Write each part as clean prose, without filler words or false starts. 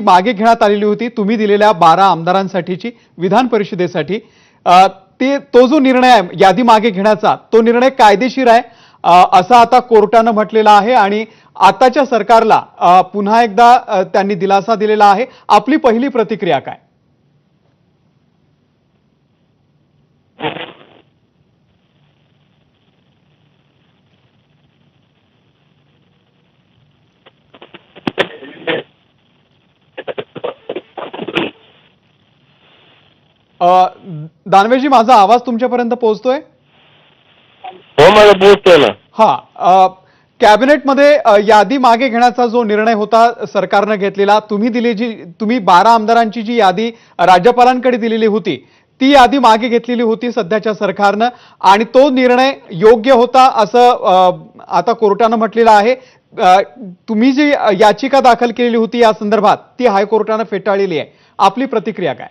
मागे घेण्यात आलेली होती तुम्ही दिलेल्या 12 आमदारांसाठीची विधान परिषदेसाठी तो जो निर्णय आहे यादी मागे घेण्याचा तो निर्णय कायदेशीर आहे असं आता कोर्टाने म्हटलेलं आहे आणि आताच्या सरकारला पुन्हा एकदा त्यांनी दिलासा दिलेला आहे। आपली पहिली प्रतिक्रिया काय? दानवेजी माझा आवाज तुमच्यापर्यंत पोहोचतोय? हो मला पोहोचतोय ना। हां, कॅबिनेट मध्ये यादी मागे घेण्याचा जो निर्णय होता सरकारने घेतलेला, तुम्ही 12 आमदारांची जी यादी राज्यपालांकडे दिलेली होती ती यादी मागे घेतलेली होती सध्याच्या सरकारने आणि तो निर्णय योग्य होता असं आता कोर्टाने म्हटलेलं आहे। तुम्ही जी याचिका दाखल केलेली होती या संदर्भात ती हायकोर्टाने फेटाळलेली आहे। आपली प्रतिक्रिया काय?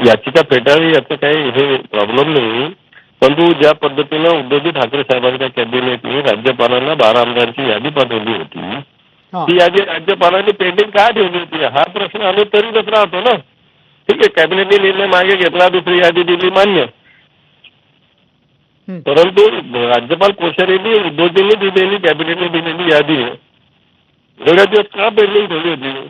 याचिका फेटाळली याचं काही हे प्रॉब्लेम नाही, परंतु ज्या पद्धतीने उद्धव ठाकरे साहेबांच्या कॅबिनेटने राज्यपालांना 12 आमदारांची यादी पाठवली होती ती यादी राज्यपालांनी पेंडिंग का ठेवली होती हा प्रश्न आम्ही तरीच राहतो ना। ठीक आहे, कॅबिनेटने निर्णय मागे घेतला, दुसरी यादी दिली, मान्य, परंतु राज्यपाल कोश्यारींनी उद्धवजींनी दिलेली कॅबिनेटने दिलेली यादी एवढ्या दिवस का पेंडिंग ठेवली होती?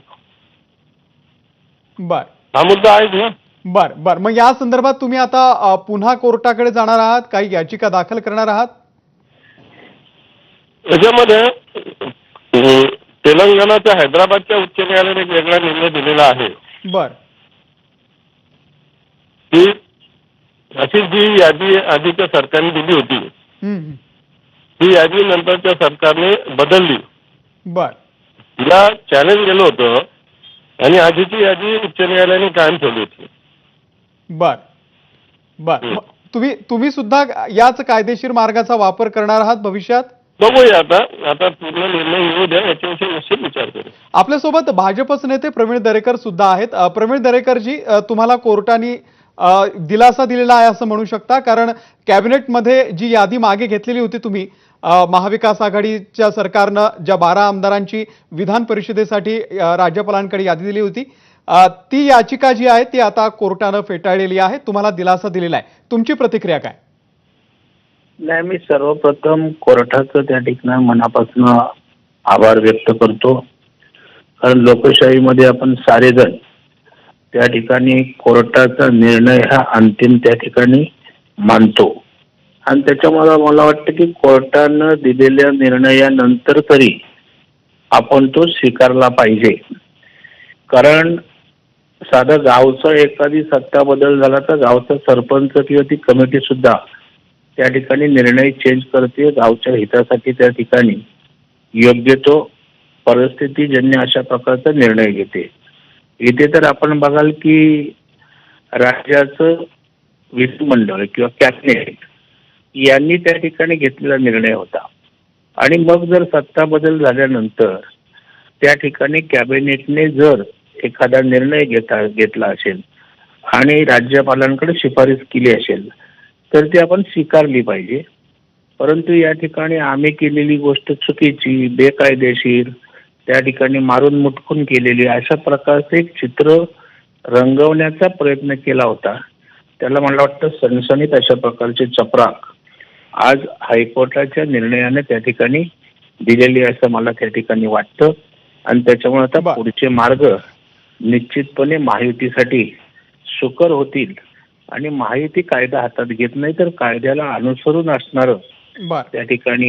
बर, हा मुद्दा आहे ना। बर, मग या संदर्भात तुम्ही आता पुन्हा कोर्टाकडे जाणार आहात, काही याचिका दाखल करणार आहात? त्याच्यामध्ये तेलंगणाच्या हैदराबादच्या उच्च न्यायालयाने एक वेगळा निर्णय दिलेला आहे। बर, की अशी जी यादी आधीच्या सरकारने दिली होती ती यादी नंतरच्या सरकारने बदलली। बर, तिला चॅलेंज केलं होतं आणि आधीची यादी उच्च न्यायालयाने कायम ठेवली होती। बर, तुम्ही सुद्धा याच कायदेशीर मार्गाचा वापर करणार आहात भविष्यात? बघूया आता पूर्ण निर्णय येऊ द्या, याच्याविषयी निश्चित विचार करू। आपल्यासोबत भाजपचे नेते प्रवीण दरेकर सुद्धा आहेत। प्रवीण दरेकरजी, तुम्हाला कोर्टाने दिलासा दिलेला आहे असं म्हणू शकता, कारण कॅबिनेटमध्ये जी यादी मागे घेतलेली होती तुम्ही महाविकास आघाडीच्या सरकारनं ज्या 12 आमदारांची विधान परिषदेसाठी राज्यपालांकडे यादी दिली होती ती याचिका जी आहे ती आता कोर्टाने फेटाळलेली आहे, तुम्हाला दिलासा दिलेला आहे। तुमची प्रतिक्रिया काय? नाही, मी सर्वप्रथम कोर्टाचं त्या ठिकाणी मनापासून आभार व्यक्त करतो, कारण लोकशाहीमध्ये आपण सारेजण त्या ठिकाणी कोर्टाचा निर्णय हा अंतिम त्या ठिकाणी मानतो आणि त्याच्यामुळे मला वाटतं की कोर्टानं दिलेल्या निर्णयानंतर तरी आपण तो स्वीकारला पाहिजे। कारण साधं गावचा एखादी सत्ता बदल झाला तर गावचा सरपंच किंवा ती कमिटी सुद्धा त्या ठिकाणी निर्णय चेंज करते, गावच्या हितासाठी त्या ठिकाणी योग्य तो परिस्थितीजन्य अशा प्रकारचा निर्णय घेते। इथे तर आपण बघाल की राज्याचं विधिमंडळ किंवा कॅबिनेट यांनी त्या ठिकाणी घेतलेला निर्णय होता आणि मग जर सत्ता बदल झाल्यानंतर त्या ठिकाणी कॅबिनेटने जर एखादा निर्णय घेतला असेल आणि राज्यपालांकडे शिफारस केली असेल तर ती आपण स्वीकारली पाहिजे। परंतु या ठिकाणी आम्ही केलेली गोष्ट चुकीची, बेकायदेशीर, त्या ठिकाणी मारून मुटकून केलेली अशा प्रकारचे एक चित्र रंगवण्याचा प्रयत्न केला होता। त्याला मला वाटतं सणसणीत अशा प्रकारचे चपराक आज हायकोर्टाच्या निर्णयाने त्या ठिकाणी दिलेली असं मला त्या ठिकाणी वाटतं आणि त्याच्यामुळे आता पुढचे मार्ग निश्चितपणे महायुतीसाठी सुकर होतील आणि महायुती कायदा हातात घेत नाही तर कायद्याला अनुसरून असणारं त्या ठिकाणी